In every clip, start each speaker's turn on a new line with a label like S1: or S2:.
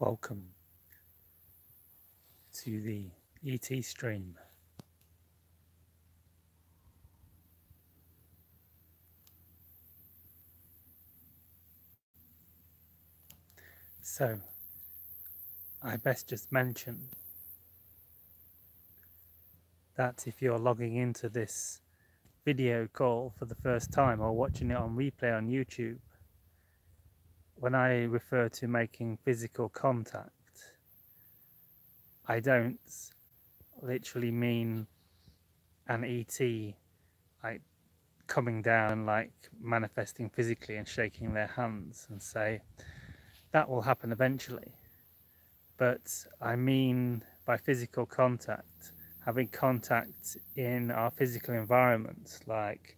S1: Welcome to the ET stream. So, I best just mention that if you're logging into this video call for the first time or watching it on replay on YouTube, when I refer to making physical contact, I don't literally mean an ET like coming down, like manifesting physically and shaking their hands and say that will happen eventually. But I mean by physical contact, having contact in our physical environment, like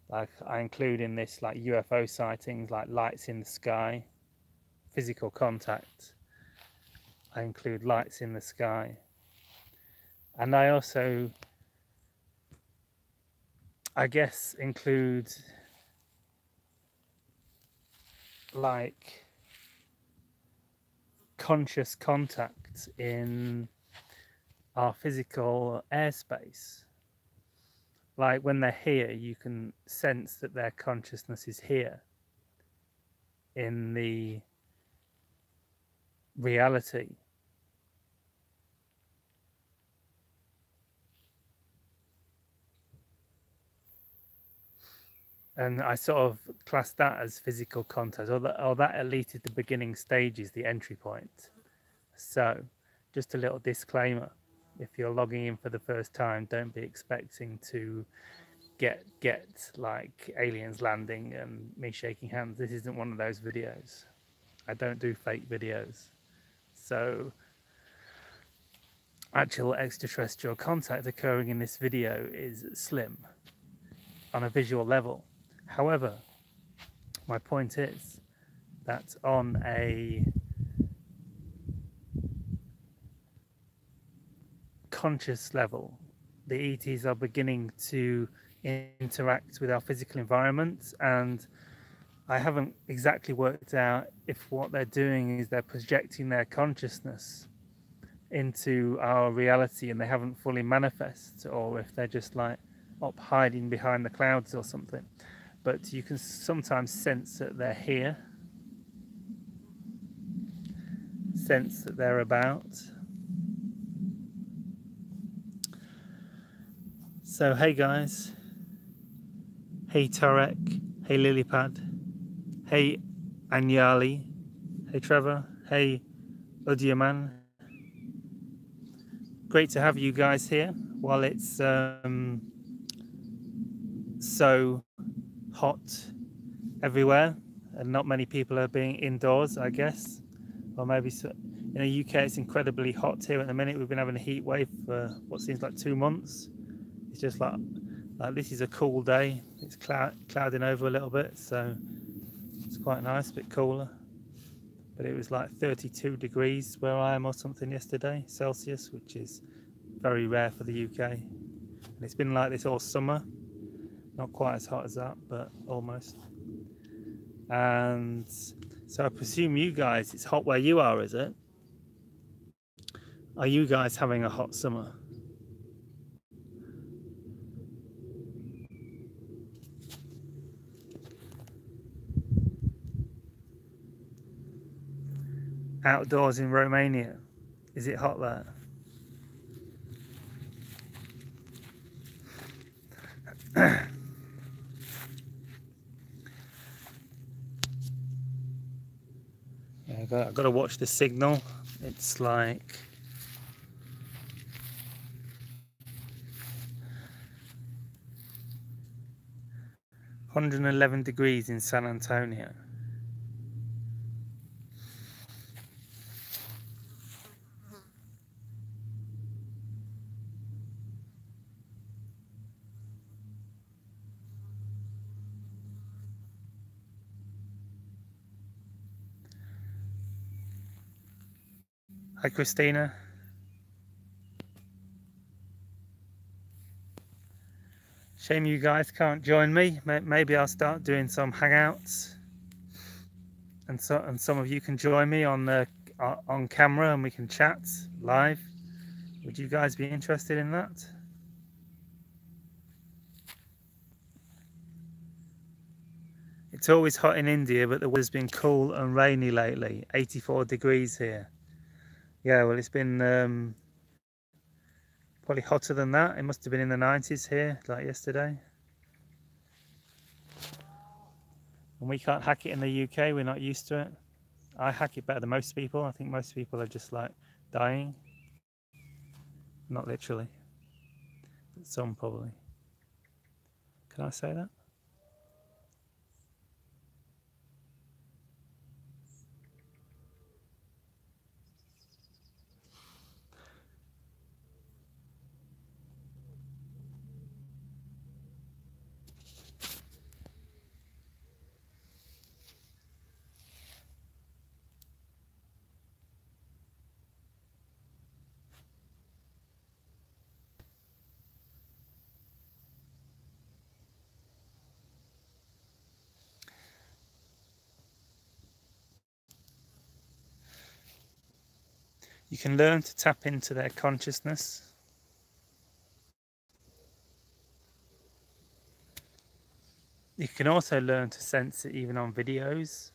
S1: I include in this like UFO sightings, like lights in the sky, physical contact. I include lights in the sky. And I also, I guess, include like conscious contact in our physical airspace. Like when they're here, you can sense that their consciousness is here in the reality. And I sort of class that as physical contact, or that at least is the beginning stages, the entry point. So just a little disclaimer, if you're logging in for the first time, don't be expecting to get like aliens landing and me shaking hands. This isn't one of those videos. I don't do fake videos. So actual extraterrestrial contact occurring in this video is slim on a visual level. However, my point is that on a conscious level, the ETs are beginning to interact with our physical environment, and I haven't exactly worked out if what they're doing is they're projecting their consciousness into our reality and they haven't fully manifested, or if they're just like up hiding behind the clouds or something. But you can sometimes sense that they're here, sense that they're about. So hey guys, hey Tarek, hey Lilypad, hey Anyali, hey Trevor, hey Udiaman. Great to have you guys here while it's so hot everywhere and not many people are being indoors, I guess. Or maybe so, in the UK it's incredibly hot here at the minute. We've been having a heat wave for what seems like 2 months. It's just like this is a cool day. It's clouding over a little bit, so it's quite nice, a bit cooler. But it was like 32 degrees where I am or something yesterday, Celsius, which is very rare for the UK. And it's been like this all summer. Not quite as hot as that, but almost. And so I presume you guys, it's hot where you are, is it? Are you guys having a hot summer? Outdoors in Romania, is it hot there? I've got to watch the signal. It's like 111 degrees in San Antonio. Hi Christina. Shame you guys can't join me. Maybe I'll start doing some hangouts, and some of you can join me on the on camera and we can chat live. Would you guys be interested in that? It's always hot in India, but the weather's been cool and rainy lately. 84 degrees here. Yeah, well, it's been probably hotter than that. It must have been in the 90s here, like yesterday. And we can't hack it in the UK. We're not used to it. I hack it better than most people. I think most people are just like dying. Not literally. But some probably. Can I say that? You can learn to tap into their consciousness. You can also learn to sense it even on videos.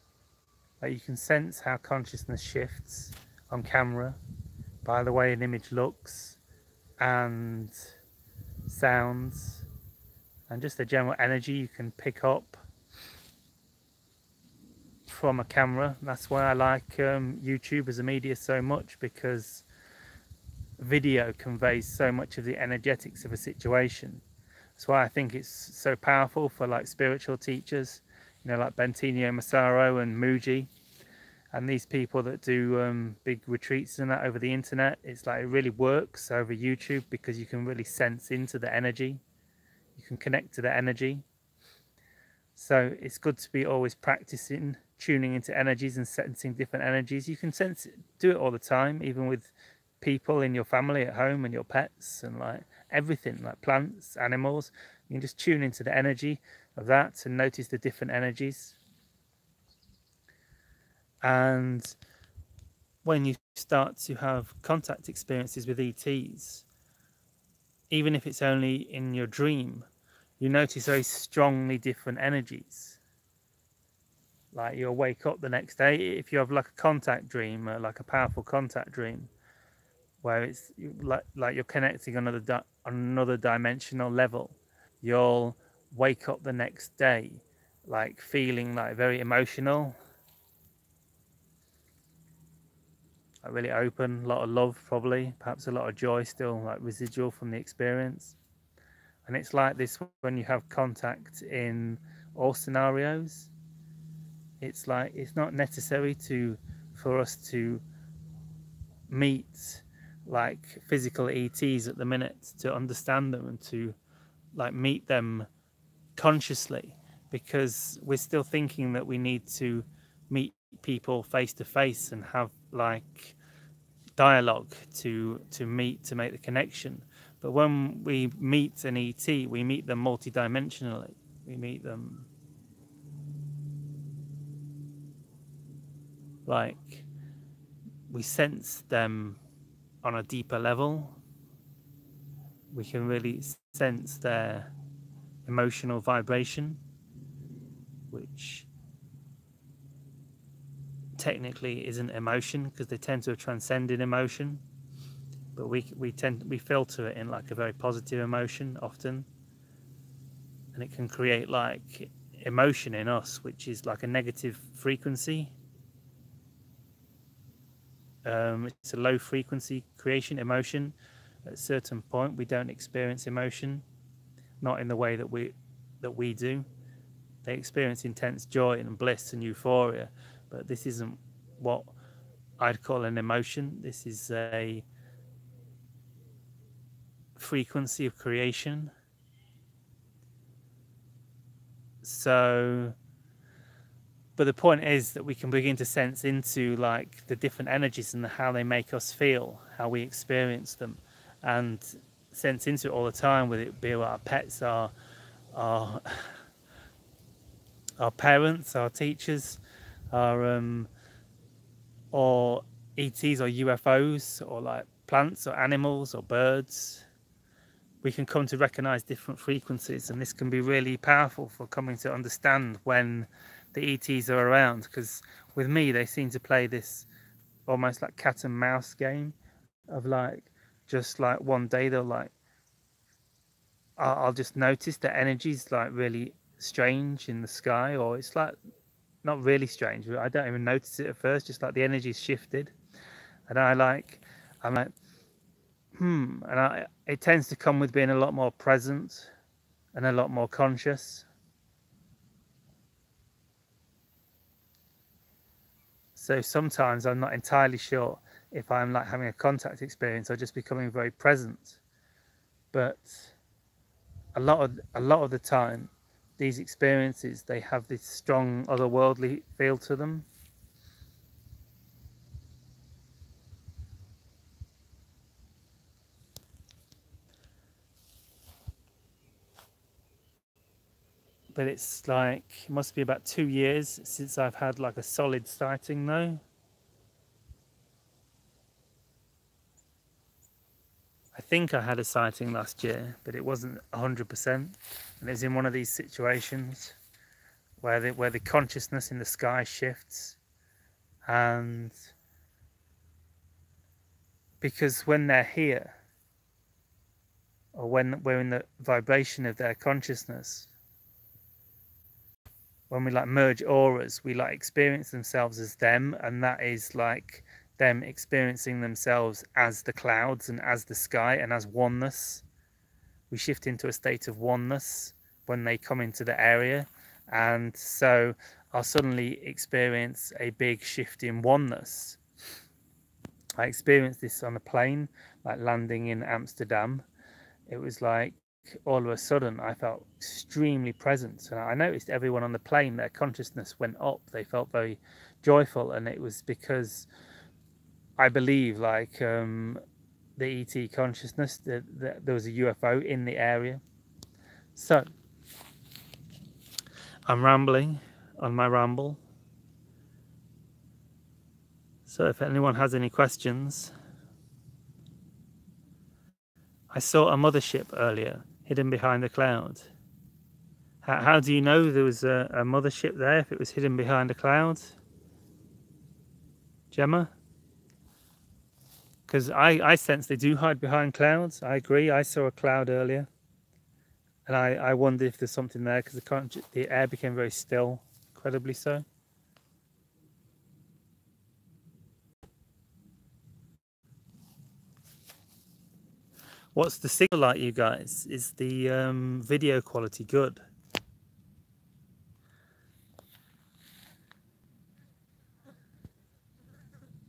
S1: Like you can sense how consciousness shifts on camera by the way an image looks and sounds and just the general energy you can pick up from a camera. That's why I like YouTube as a media so much, because video conveys so much of the energetics of a situation. That's why I think it's so powerful for like spiritual teachers, you know, like Bentinho Massaro and Muji and these people that do big retreats and that over the internet. It's like it really works over YouTube because you can really sense into the energy. You can connect to the energy. So it's good to be always practicing tuning into energies and sensing different energies. You can sense it, do it all the time, even with people in your family at home and your pets and like everything, like plants, animals. You can just tune into the energy of that and notice the different energies. And when you start to have contact experiences with ETs, even if it's only in your dream, you notice very strongly different energies. Like you'll wake up the next day, if you have like a contact dream, like a powerful contact dream, where it's like you're connecting on another dimensional level, you'll wake up the next day like feeling like very emotional, like really open, a lot of love probably, perhaps a lot of joy still like residual from the experience. And it's like this when you have contact in all scenarios. It's like it's not necessary for us to meet like physical ETs at the minute to understand them and to like meet them consciously, because we're still thinking that we need to meet people face to face and have like dialogue to meet to make the connection. But when we meet an ET, we meet them multidimensionally. We meet them like we sense them on a deeper level. We can really sense their emotional vibration, which technically isn't emotion because they tend to have transcended emotion, but we filter it in like a very positive emotion often, and it can create like emotion in us which is like a negative frequency. It's a low frequency creation emotion. At a certain point we don't experience emotion, not in the way that we do. They experience intense joy and bliss and euphoria, but this isn't what I'd call an emotion. This is a frequency of creation. So, but the point is that we can begin to sense into like the different energies and how they make us feel, how we experience them, and sense into it all the time, whether it be our pets, our parents, our teachers, our or ETs or UFOs or like plants or animals or birds, we can come to recognize different frequencies, and this can be really powerful for coming to understand when the ETs are around. Because with me, they seem to play this almost like cat and mouse game of like, just like one day they'll like, I'll just notice the energy's like really strange in the sky, or it's like not really strange, but I don't even notice it at first, just like the energy's shifted, and I'm like, and it tends to come with being a lot more present and a lot more conscious. So sometimes I'm not entirely sure if I'm like having a contact experience or just becoming very present, but a lot of the time these experiences, they have this strong otherworldly feel to them. But it's like, it must be about 2 years since I've had like a solid sighting though. I think I had a sighting last year, but it wasn't 100%, and it was in one of these situations where the consciousness in the sky shifts, and because when they're here, or when we're in the vibration of their consciousness, when we like merge auras, we like experience themselves as them, and that is like them experiencing themselves as the clouds and as the sky and as oneness. We shift into a state of oneness when they come into the area, and so I'll suddenly experience a big shift in oneness. I experienced this on a plane, like landing in Amsterdam. It was like all of a sudden I felt extremely present, and I noticed everyone on the plane, their consciousness went up. They felt very joyful, and it was because I believe like the ET consciousness, that there was a UFO in the area. So I'm rambling on my ramble, so if anyone has any questions. I saw a mothership earlier hidden behind a cloud. How do you know there was a mothership there if it was hidden behind a cloud, Gemma? Because I sense they do hide behind clouds. I agree. I saw a cloud earlier, and I wonder if there's something there, because the air became very still, incredibly so. What's the signal like, you guys? Is the video quality good?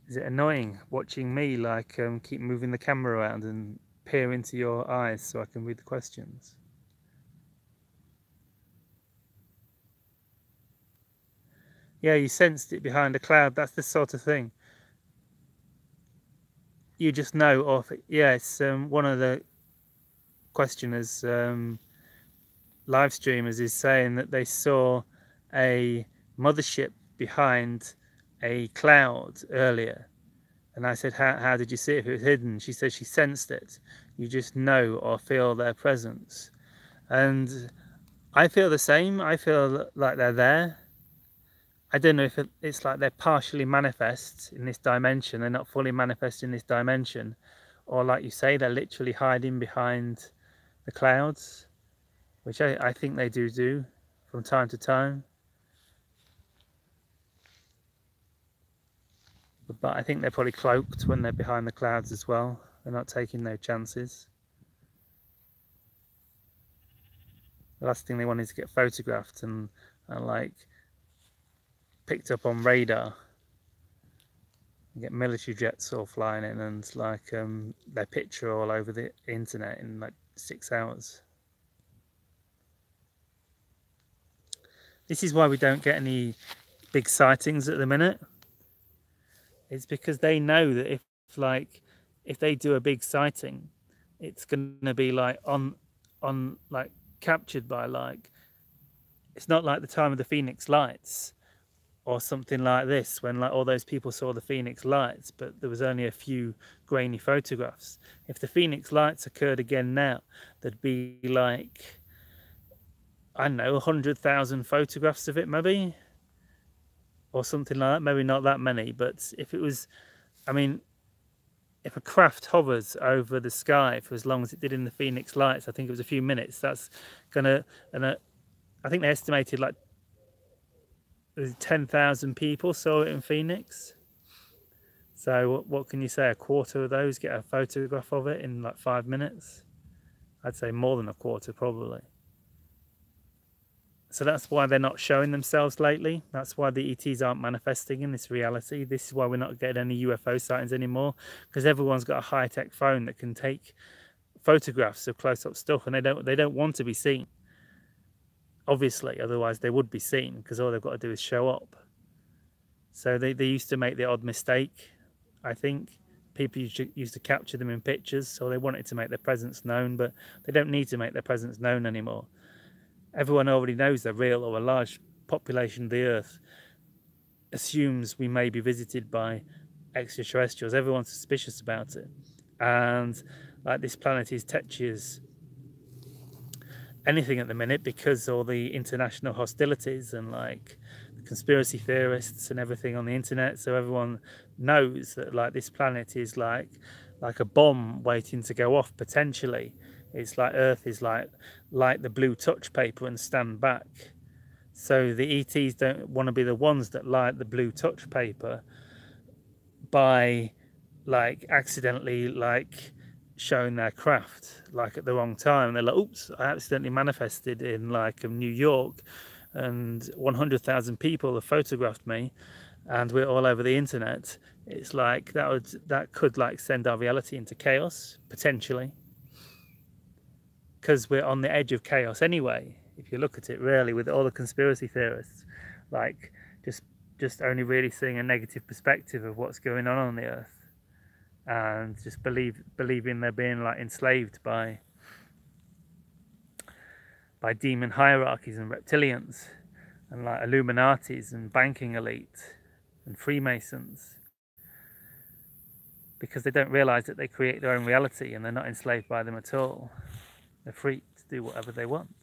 S1: Is it annoying watching me like keep moving the camera around and peer into your eyes so I can read the questions? Yeah, you sensed it behind a cloud. That's the sort of thing. You just know of it. Yeah, it's one of the questioners, live streamers, is saying that they saw a mothership behind a cloud earlier. And I said, how did you see it if it was hidden? She said she sensed it. You just know or feel their presence. And I feel the same. I feel like they're there. I don't know if it's like they're partially manifest in this dimension, they're not fully manifest in this dimension, or like you say, they're literally hiding behind the clouds, which I think they do from time to time. But I think they're probably cloaked when they're behind the clouds as well. They're not taking no chances. The last thing they want is to get photographed and like picked up on radar. Get military jets all flying in and like their picture all over the internet in like 6 hours. This is why we don't get any big sightings at the minute. It's because they know that if they do a big sighting, it's gonna be like on like captured by like, it's not like the time of the Phoenix Lights or something like this, when like all those people saw the Phoenix Lights, but there was only a few grainy photographs. If the Phoenix Lights occurred again now, there'd be like, I don't know, 100,000 photographs of it maybe, or something like that. Maybe not that many, but if it was, I mean, if a craft hovers over the sky for as long as it did in the Phoenix Lights, I think it was a few minutes, that's gonna, and I think they estimated like 10,000 people saw it in Phoenix. So what can you say? A quarter of those get a photograph of it in like 5 minutes? I'd say more than a quarter probably. So that's why they're not showing themselves lately. That's why the ETs aren't manifesting in this reality. This is why we're not getting any UFO sightings anymore, because everyone's got a high-tech phone that can take photographs of close-up stuff, and they don't want to be seen. Obviously, otherwise they would be seen, because all they've got to do is show up. So they used to make the odd mistake, I think. People used to capture them in pictures, so they wanted to make their presence known, but they don't need to make their presence known anymore. Everyone already knows they're real, or a large population of the Earth assumes we may be visited by extraterrestrials. Everyone's suspicious about it. And like this planet is touches anything at the minute because all the international hostilities and like the conspiracy theorists and everything on the internet. So everyone knows that like this planet is like a bomb waiting to go off potentially. It's like Earth is like the blue touch paper and stand back. So the ETs don't want to be the ones that light the blue touch paper by like accidentally like showing their craft like at the wrong time. They're like, oops, I accidentally manifested in like New York and 100,000 people have photographed me and we're all over the internet. It's like that could like send our reality into chaos potentially, because we're on the edge of chaos anyway. If you look at it really, with all the conspiracy theorists, like just only really seeing a negative perspective of what's going on the Earth, and just believing they're being like enslaved by demon hierarchies and reptilians and like Illuminatis and banking elite and Freemasons, because they don't realize that they create their own reality and they're not enslaved by them at all. They're free to do whatever they want.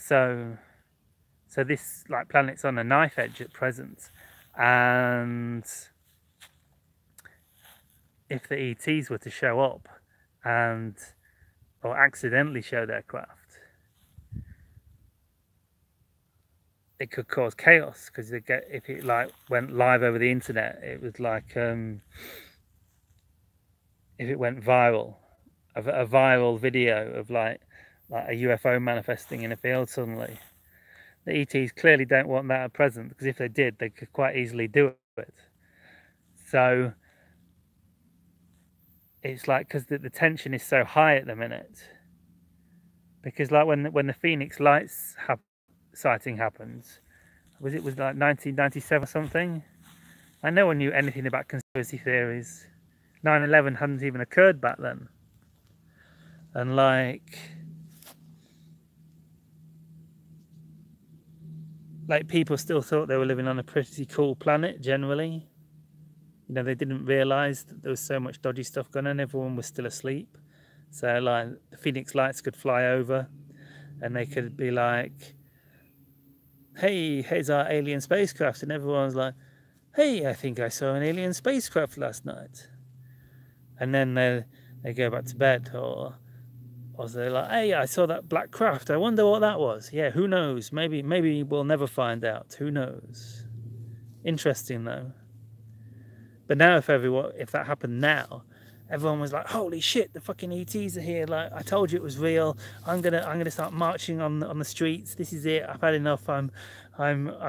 S1: So this like planet's on a knife edge at present, and if the ETs were to show up or accidentally show their craft, it could cause chaos, because if it like went live over the internet, it was like if it went viral, a viral video of like a UFO manifesting in a field suddenly. The ETs clearly don't want that at present, because if they did, they could quite easily do it. So it's like, because the tension is so high at the minute, because like when the Phoenix Lights sighting happened, was like 1997 or something? And no one knew anything about conspiracy theories. 9/11 hadn't even occurred back then. And like people still thought they were living on a pretty cool planet generally. You know, they didn't realize that there was so much dodgy stuff going on. Everyone was still asleep. So like the Phoenix Lights could fly over and they could be like, hey, here's our alien spacecraft. And everyone's like, hey, I think I saw an alien spacecraft last night. And then they go back to bed, or they're like, hey, I saw that black craft. I wonder what that was. Yeah, who knows? Maybe we'll never find out. Who knows? Interesting though. But now if that happened now, everyone was like, holy shit, the fucking ETs are here. Like, I told you it was real. I'm gonna start marching on the streets. This is it. I've had enough. I'm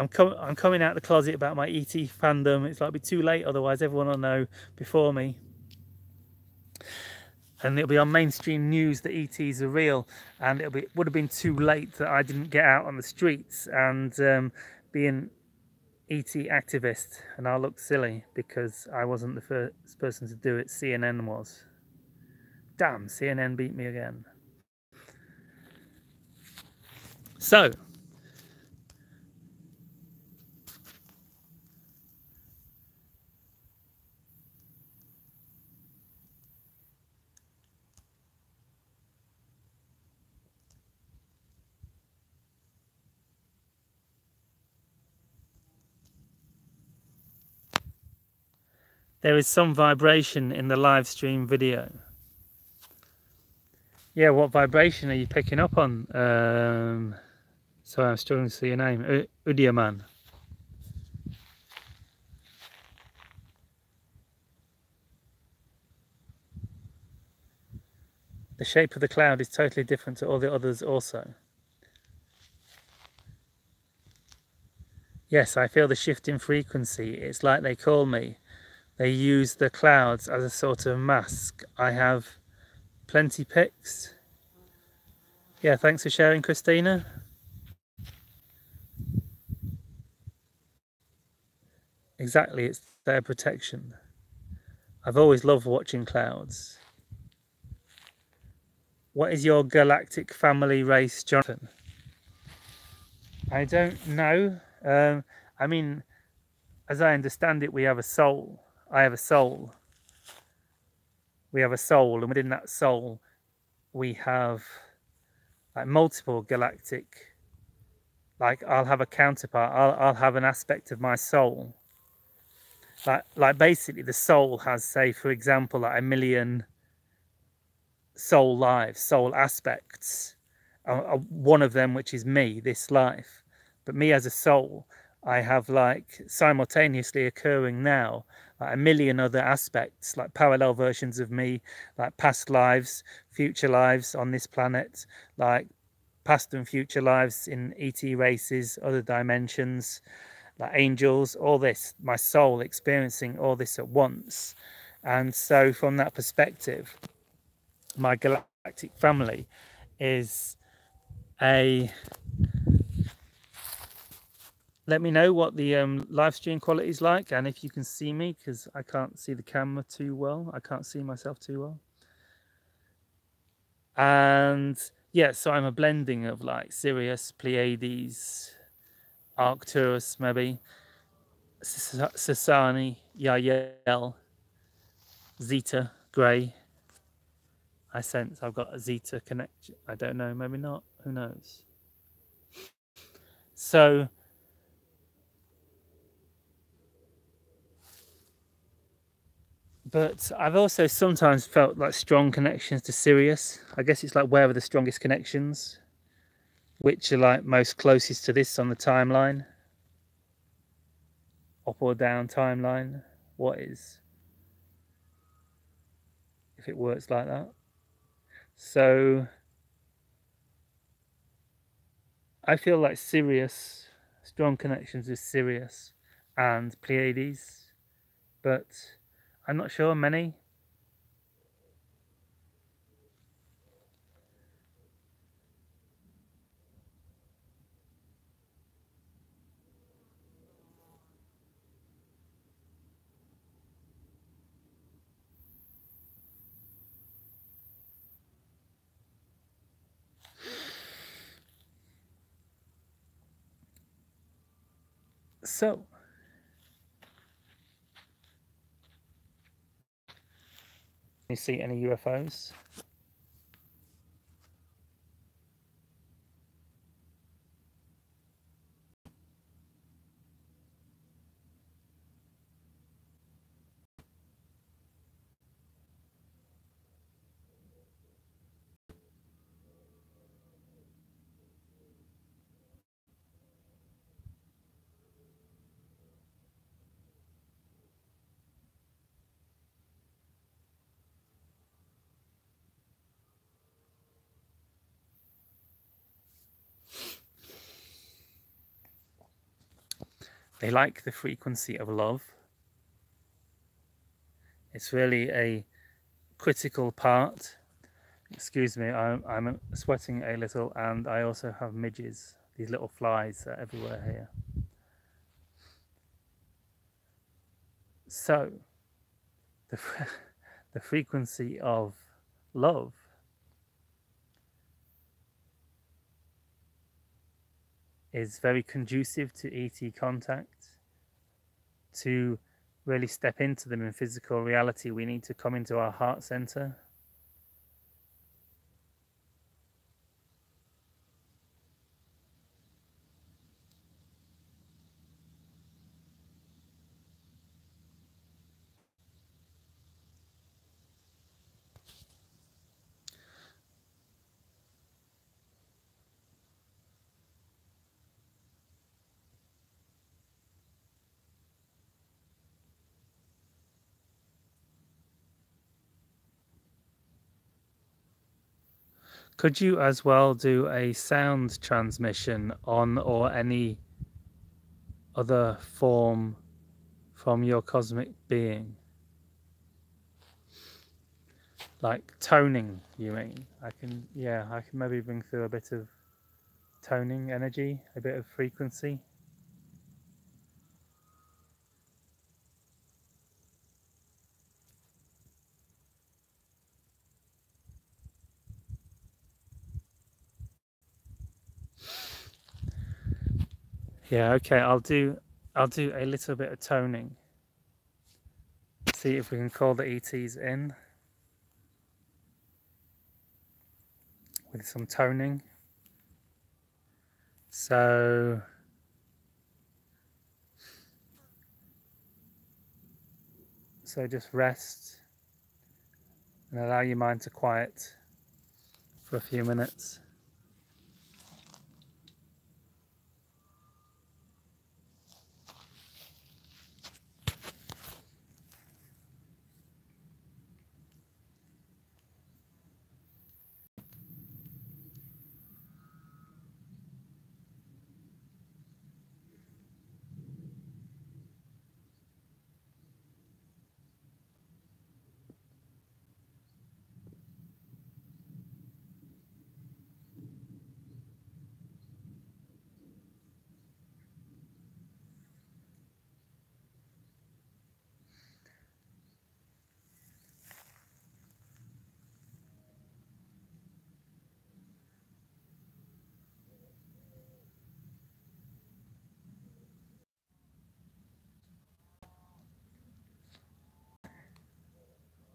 S1: coming out the closet about my ET fandom. It's like, it'll be too late otherwise. Everyone will know before me. And it'll be on mainstream news that ETs are real, and would have been too late that I didn't get out on the streets and be an ET activist, and I'll look silly because I wasn't the first person to do it. CNN was. Damn, CNN beat me again. So, there is some vibration in the live stream video. Yeah, what vibration are you picking up on? Sorry, I'm struggling to see your name. Udiaman. The shape of the cloud is totally different to all the others also. Yes, I feel the shift in frequency. It's like they call me. They use the clouds as a sort of mask. I have plenty pics. Yeah, thanks for sharing, Christina. Exactly, it's their protection. I've always loved watching clouds. What is your galactic family race, Jonathan? I don't know. I mean, as I understand it, we have a soul. I have a soul. We have a soul, and within that soul, we have like multiple galactic. Like I'll have a counterpart. I'll have an aspect of my soul. Like basically, the soul has, say, for example, like 1 million soul lives, soul aspects. One of them, which is me, this life. But me as a soul, I have like simultaneously occurring now like 1 million other aspects, like parallel versions of me, like past lives, future lives on this planet, like past and future lives in ET races, other dimensions, like angels, all this, my soul experiencing all this at once. And so from that perspective, my galactic family is a... Let me know what the live stream quality is like, and if you can see me, because I can't see the camera too well. I can't see myself too well. And yeah, so I'm a blending of like Sirius, Pleiades, Arcturus, maybe Sasani, Yael, Zeta, Grey. I sense I've got a Zeta connection. I don't know, maybe not. Who knows? So but I've also sometimes felt like strong connections to Sirius. I guess it's like where are the strongest connections? Which are like most closest to this on the timeline? Up or down timeline? What is? If it works like that. So I feel like Sirius, strong connections with Sirius and Pleiades, but I'm not sure many. So you see any UFOs? They like the frequency of love. It's really a critical part. Excuse me, I'm sweating a little, and I also have midges. These little flies are everywhere here. So, the frequency of love is very conducive to ET contact. To really step into them in physical reality, we need to come into our heart center. Could you as well do a sound transmission on or any other form from your cosmic being? Like toning, you mean? I can maybe bring through a bit of toning energy, a bit of frequency. Yeah, okay, I'll do a little bit of toning. See if we can call the ETs in with some toning. So just rest and allow your mind to quiet for a few minutes.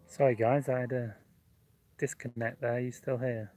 S1: Sorry guys, I had a disconnect there. Are you still here?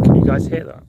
S1: Can you guys hear that?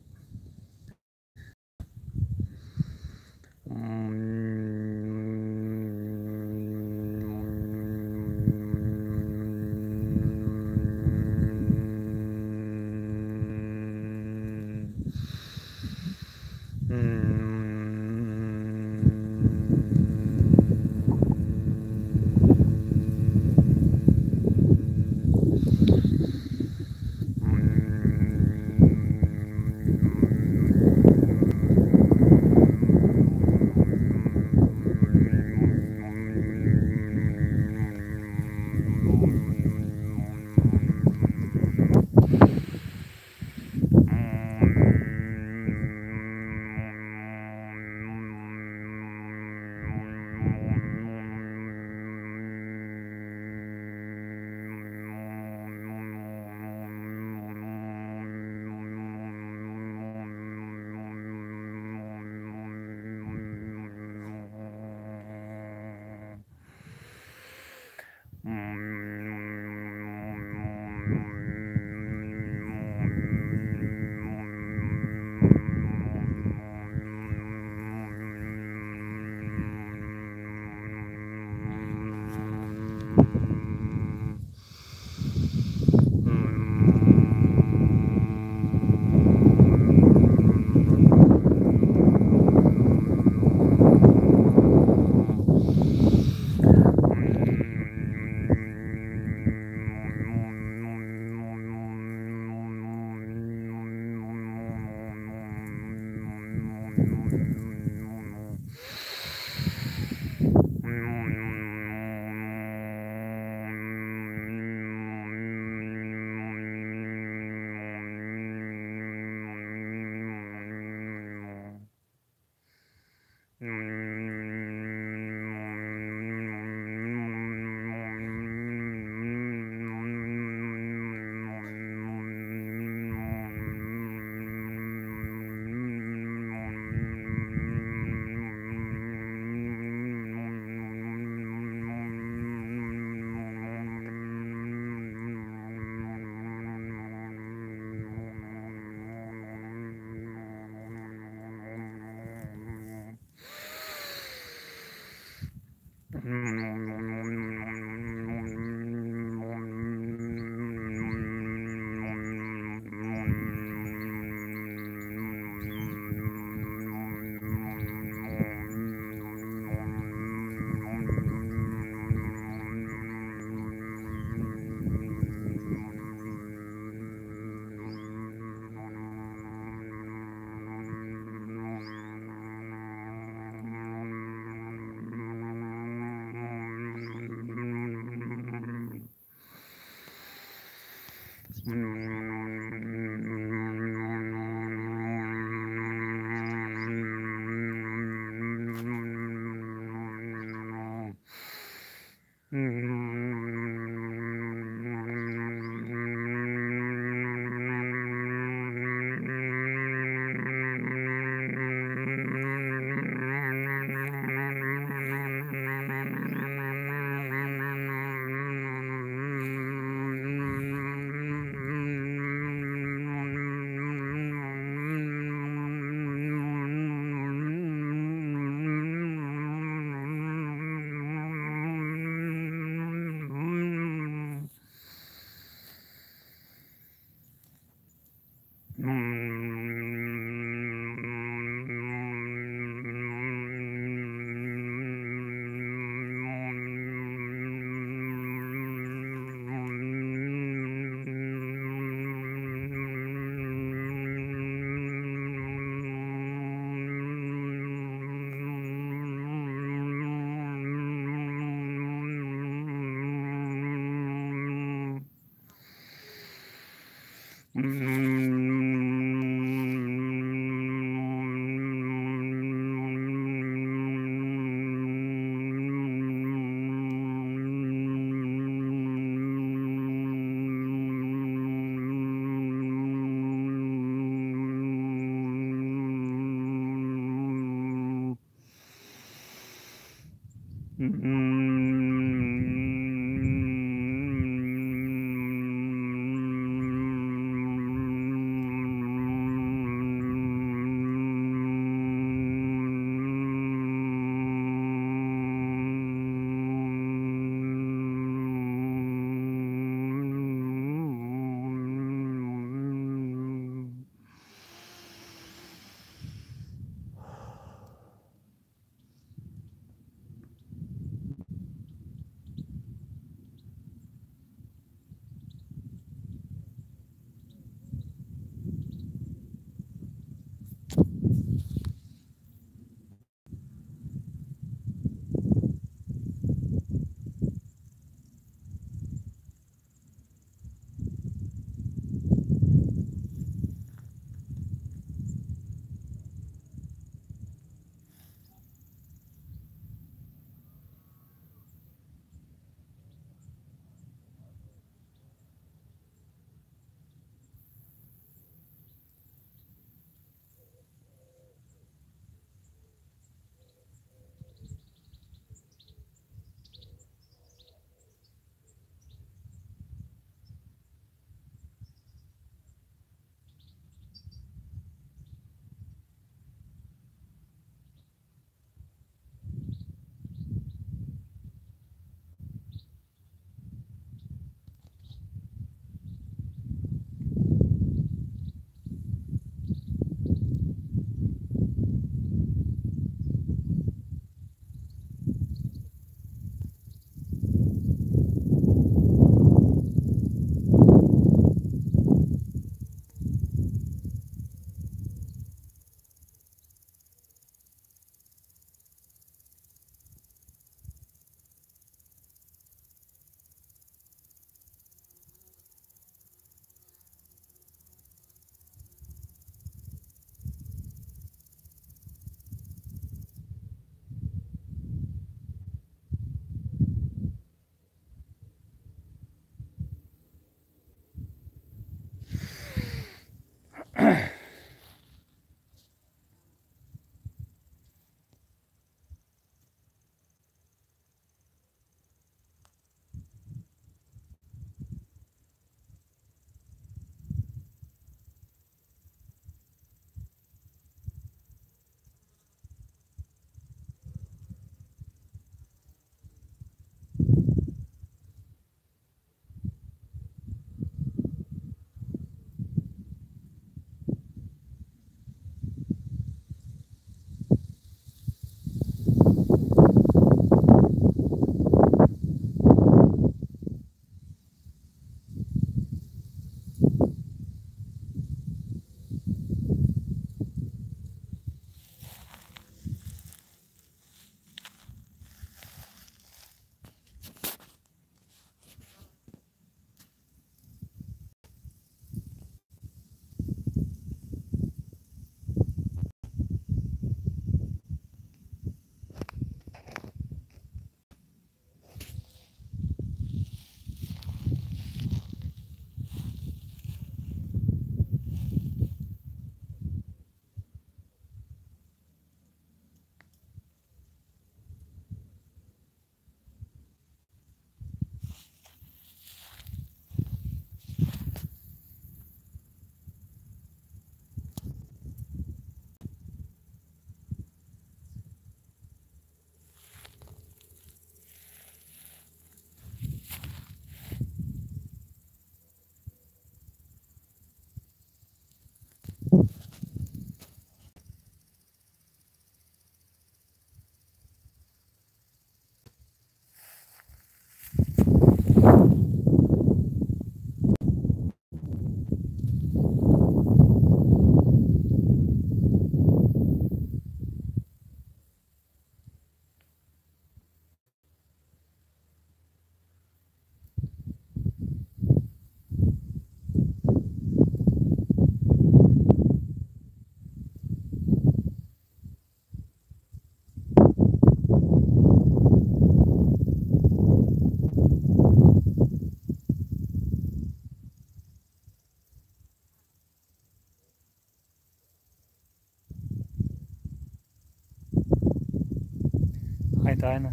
S1: Hi, Diana.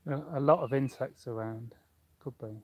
S1: A lot of insects around. Could be.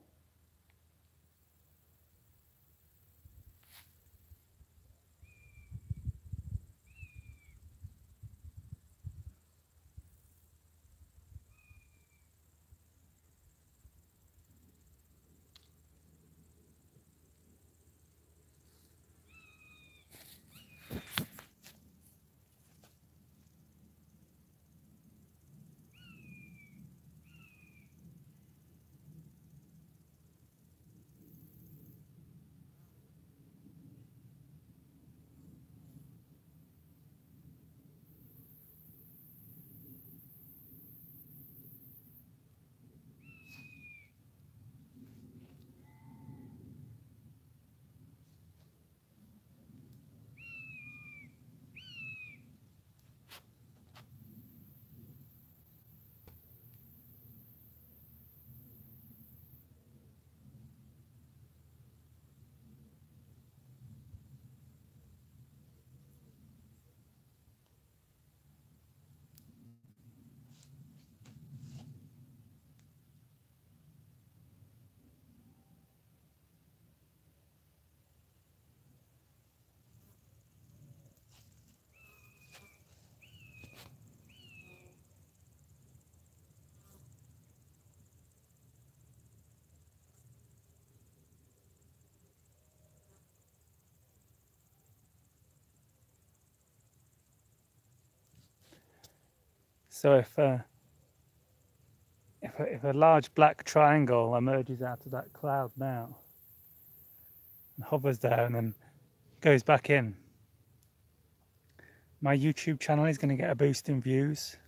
S1: So if a large black triangle emerges out of that cloud now and hovers there and then goes back in, my YouTube channel is going to get a boost in views.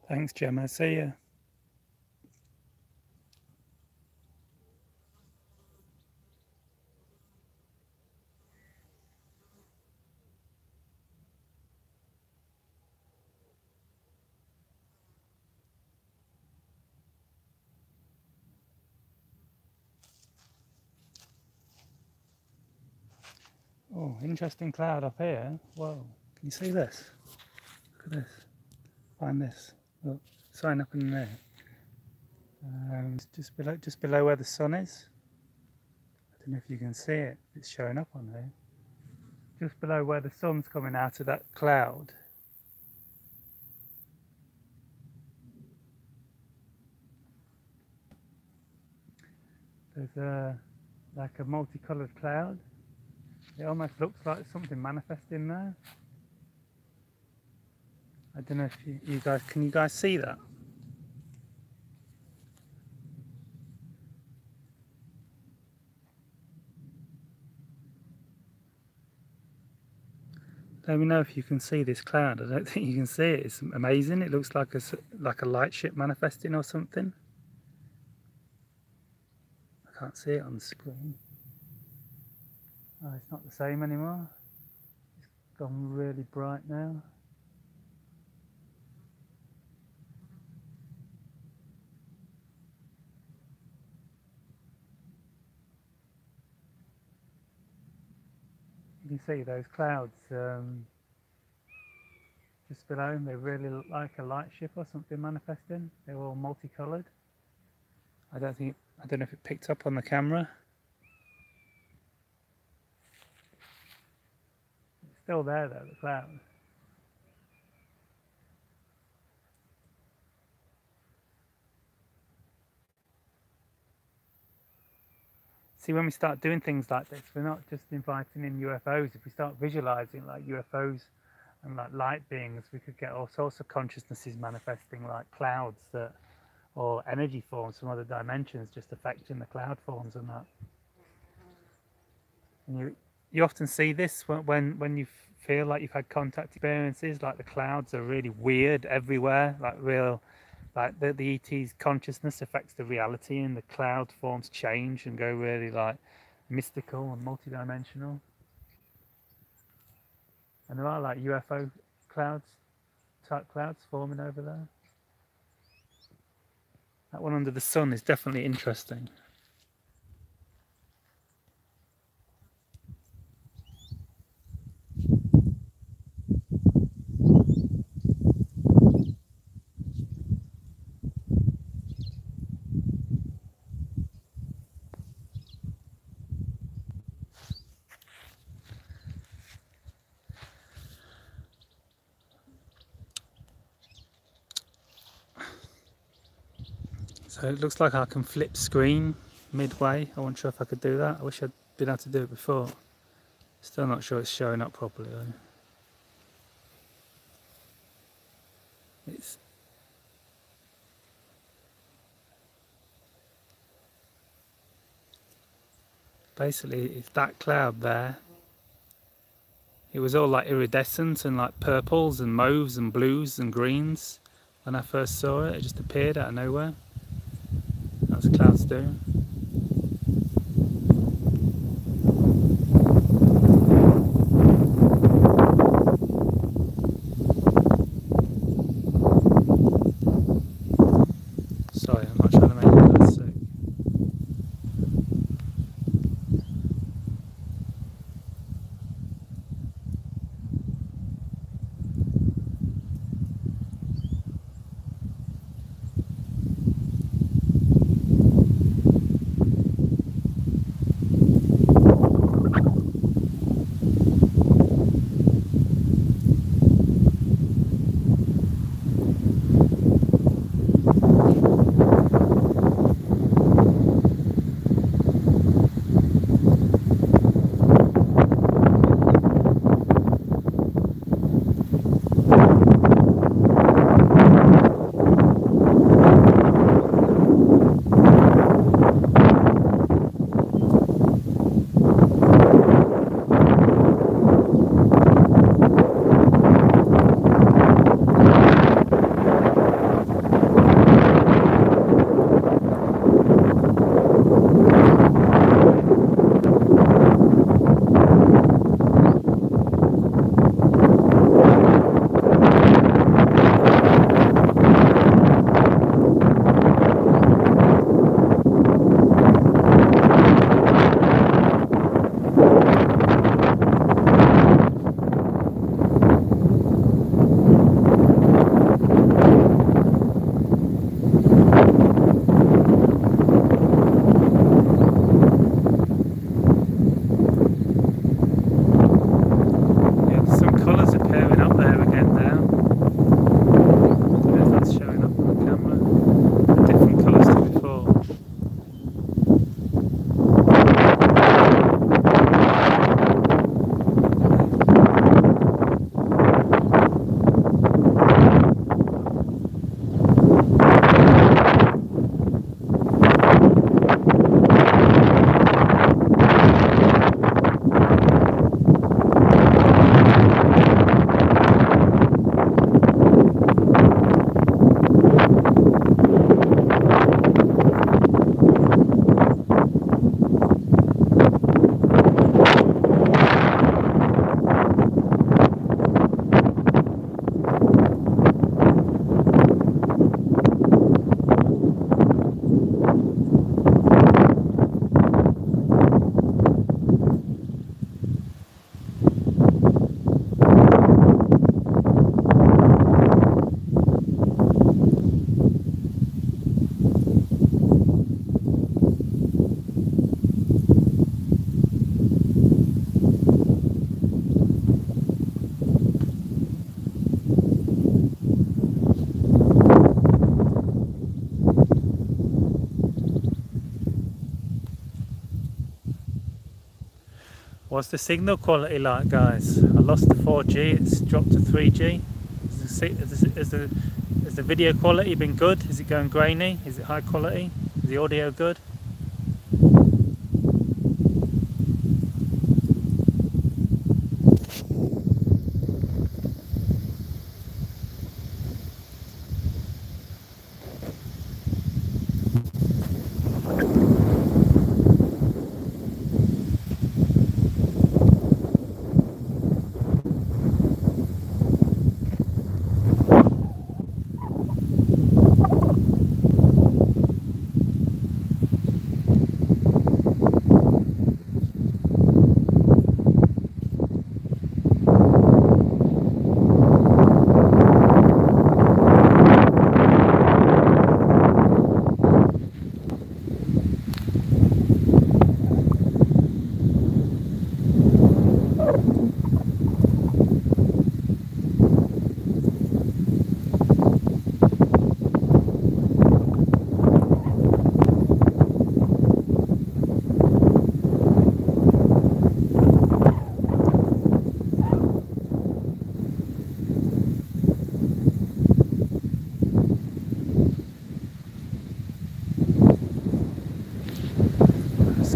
S1: Thanks, Gemma. See ya. Oh, interesting cloud up here. Whoa, can you see this? Look at this. Find this. Look, sign up in there. Just below where the sun is. I don't know if you can see it. It's showing up on there. Just below where the sun's coming out of that cloud. There's like a multicolored cloud. It almost looks like something manifesting there. I don't know if you guys, can you guys see that? Let me know if you can see this cloud. I don't think you can see it. It's amazing. It looks like a light ship manifesting or something. I can't see it on the screen. Oh, it's not the same anymore. It's gone really bright now. You can see those clouds just below. They really look like a light ship or something manifesting. They're all multicolored. I don't know if it picked up on the camera. It's still there though, the cloud. See, when we start doing things like this, we're not just inviting in UFOs. If we start visualizing like UFOs and like light beings, we could get all sorts of consciousnesses manifesting, like clouds that, or energy forms from other dimensions just affecting the cloud forms and that. And you often see this when you feel like you've had contact experiences, like the clouds are really weird everywhere, like the ET's consciousness affects the reality, and the cloud forms change and go really like mystical and multidimensional. And there are like UFO type clouds forming over there. That one under the sun is definitely interesting. So it looks like I can flip screen midway. I wasn't sure if I could do that. I wish I'd been able to do it before. Still not sure it's showing up properly though. It's basically, it's that cloud there. It was all like iridescent and like purples and mauves and blues and greens. When I first saw it, it just appeared out of nowhere. That's what clouds do. Sorry, I'm not trying to make you guys sick. What's the signal quality like, guys? I lost the 4G, it's dropped to 3G. Has the video quality been good? Is it going grainy? Is it high quality? Is the audio good?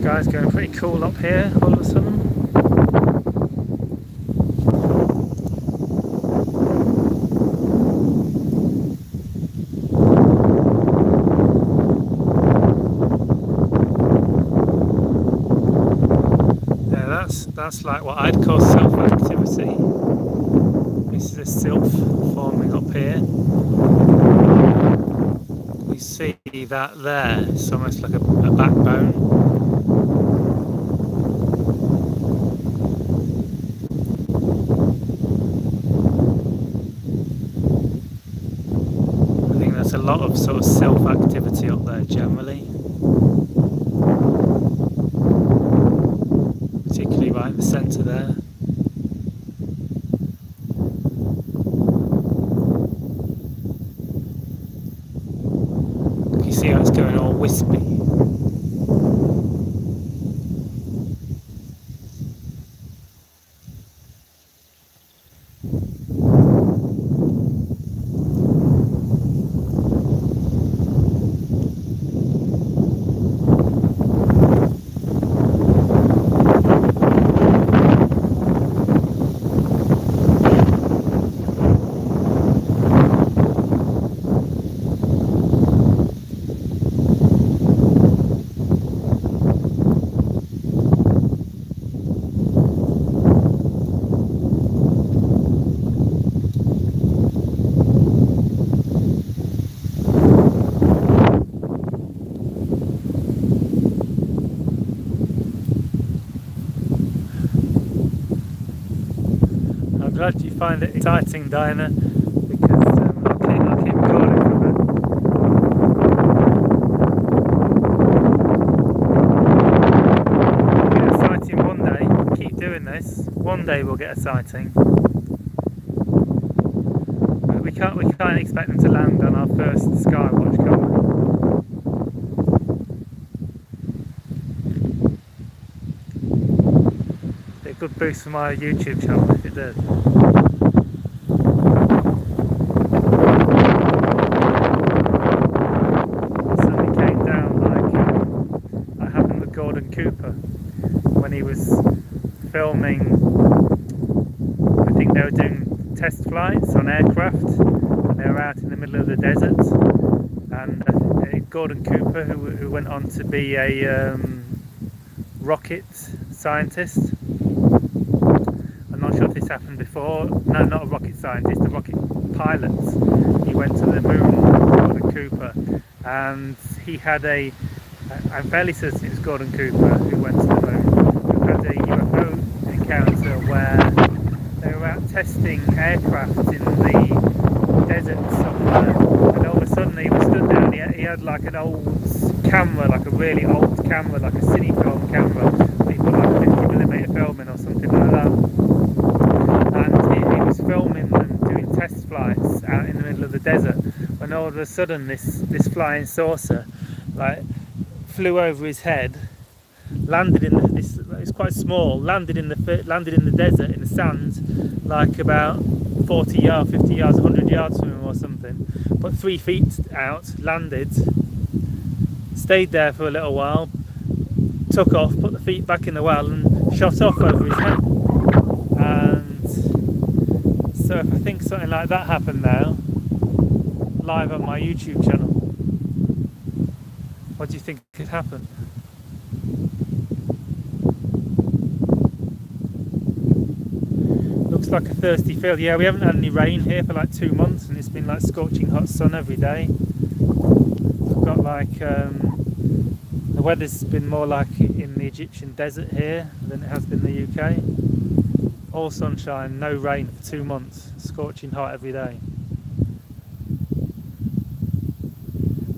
S1: Sky's going pretty cool up here all of a sudden. Yeah, that's like what I'd call self-activity. This is a silt forming up here. You see that there, it's almost like a backbone. I think there's a lot of sort of self-activity up there generally. Particularly right in the centre there. You see how it's going all wispy. I'm glad you find it exciting, Diana, because I'll keep recording from it. We'll get a sighting one day. Keep doing this. One day we'll get a sighting. But we can't expect them to land on our first Skywatch, can we? Be a good boost for my YouTube channel if it did. Something came down like happened with Gordon Cooper when he was filming. I think they were doing test flights on aircraft and they were out in the middle of the desert, and Gordon Cooper, who went on to be a rocket scientist. I'm not sure if this happened before. No, not a rocket scientist, a rocket pilot. He went to the moon, Gordon Cooper, and he had I'm fairly certain it was Gordon Cooper who went to the moon, who had a UFO encounter where they were out testing aircraft in the desert somewhere, and all of a sudden he was stood there and he had like an old camera, like a really old camera, like a cinefilm camera. He put like 50mm film in or something like that, and he was filming them doing test flights out in the middle of the desert, when all of a sudden this flying saucer like flew over his head, landed in it's quite small, landed in the desert in the sand, like about 40 yards, 50 yards, 100 yards from him or something, but 3 feet out, landed, stayed there for a little while, took off, put the feet back in the well and shot off over his head. And so if I think something like that happened now, live on my YouTube channel, what do you think could happen? Looks like a thirsty field. Yeah, we haven't had any rain here for like 2 months, and it's been like scorching hot sun every day. We've got like the weather's been more like in the Egyptian desert here than it has been in the UK. All sunshine, no rain for 2 months, scorching hot every day.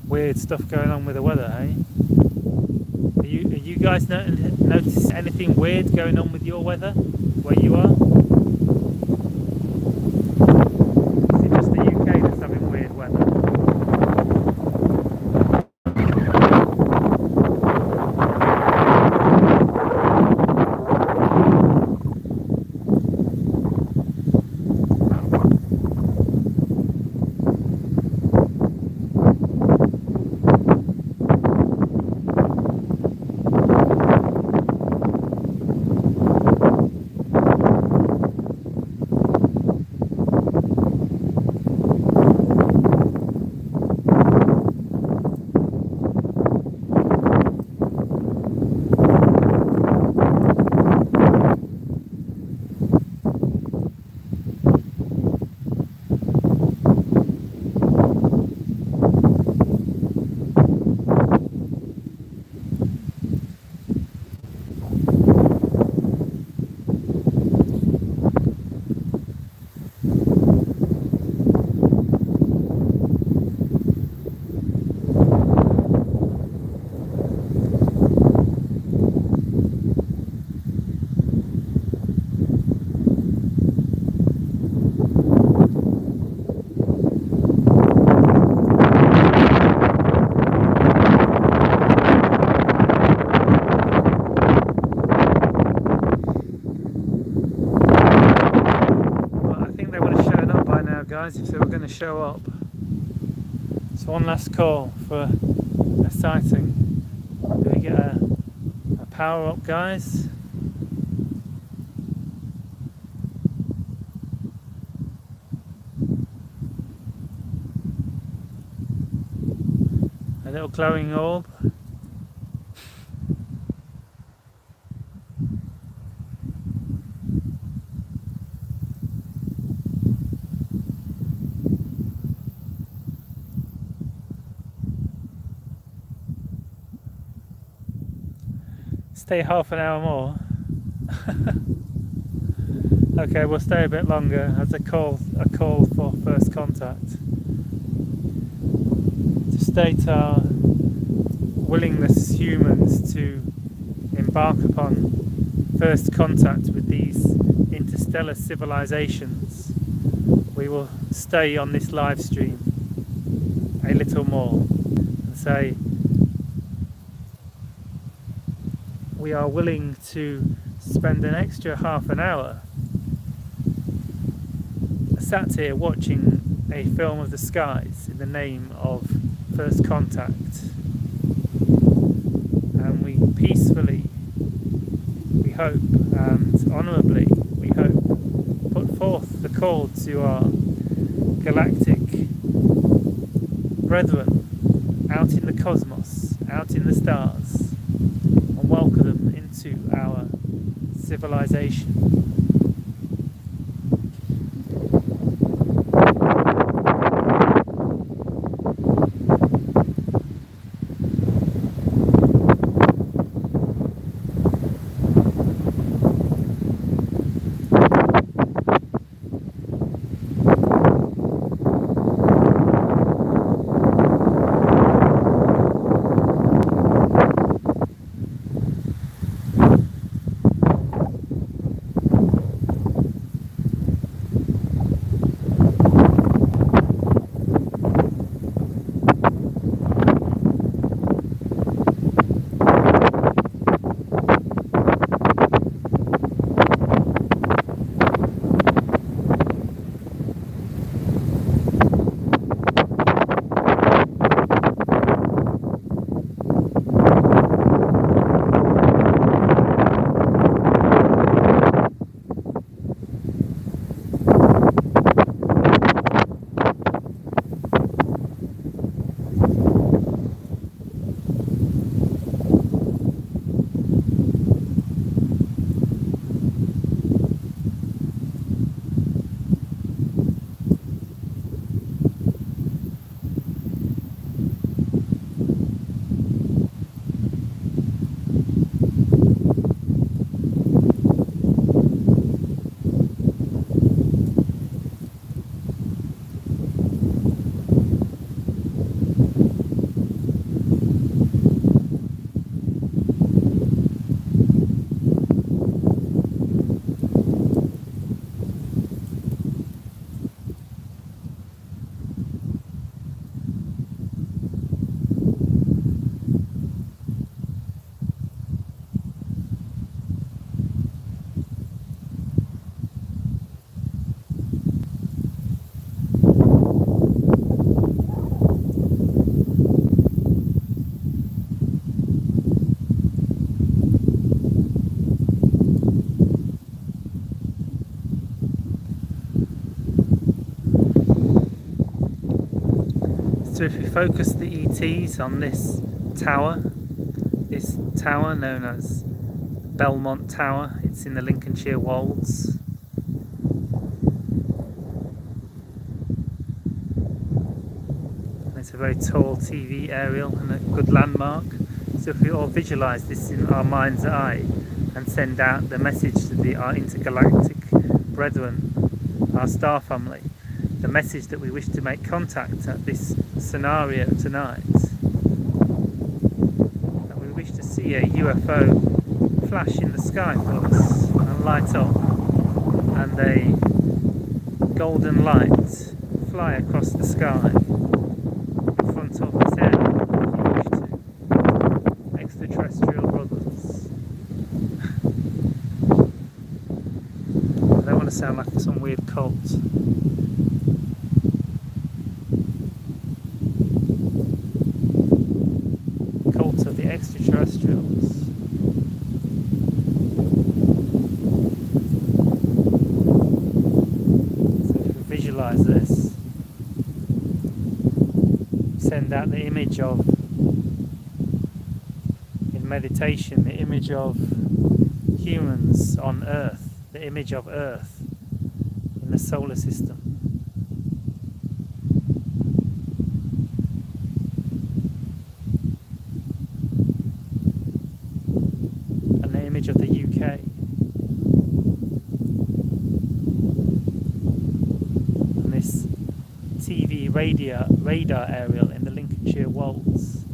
S1: Weird stuff going on with the weather, eh? Are you guys notice anything weird going on with your weather where you are? Is it just the UK that's having weird weather? guys if they were going to show up. So one last call for a sighting. Do we get a power up, guys? A little glowing orb. Stay half an hour more. Okay, we'll stay a bit longer as a call for first contact. To state our willingness as humans to embark upon first contact with these interstellar civilizations, we will stay on this live stream a little more and say we are willing to spend an extra half an hour sat here watching a film of the skies in the name of first contact, and we peacefully, we hope, and honourably, we hope, put forth the call to our galactic brethren out in the cosmos, out in the stars, and welcome them into our civilization. So if we focus the ETs on this tower known as Belmont Tower, it's in the Lincolnshire Wolds. And it's a very tall TV aerial and a good landmark. So if we all visualise this in our mind's eye and send out the message to our intergalactic brethren, our star family, the message that we wish to make contact at this scenario tonight, that we wish to see a UFO flash in the sky for us and light up, and a golden light fly across the sky in front of this area, if you wish to, extraterrestrial brothers. I don't want to sound like some weird cult. send out the image of, in meditation, the image of humans on Earth, the image of Earth in the solar system. And the image of the UK. And this TV radar aerial in the Lincolnshire Wolds.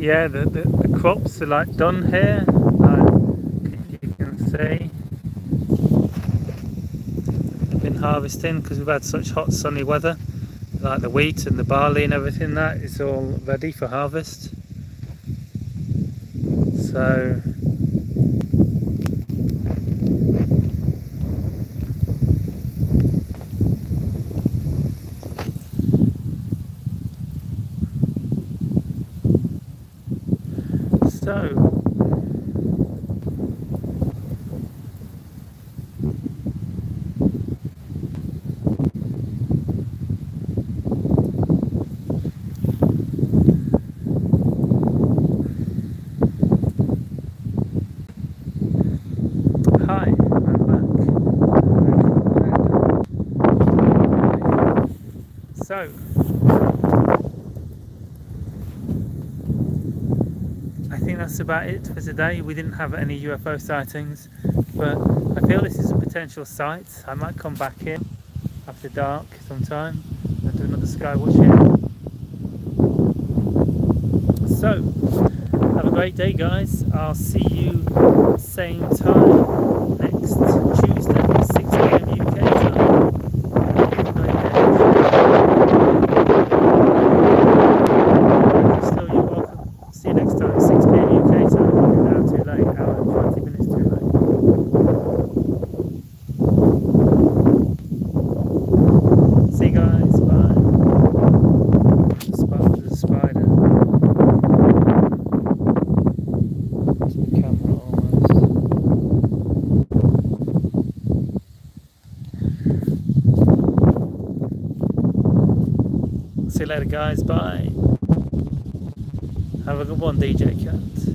S1: yeah, the crops are like done here, like you can see. I've been harvesting because we've had such hot sunny weather. Like the wheat and the barley and everything, that is all ready for harvest. So hi, I'm back. So I think that's about it for today. We didn't have any UFO sightings, but I feel this is a potential site. I might come back here after dark sometime and do another sky watch here. So have a great day, guys. I'll see you same time next Tuesday, 6 PM UK time. Have a great day. Still, you're welcome. See you next time, 6 PM UK time. An hour too late, hour and 20 minutes too late. See you guys, bye. There's a spider. The camera almost. See you later, guys, bye. Have a good one, DJ Cat.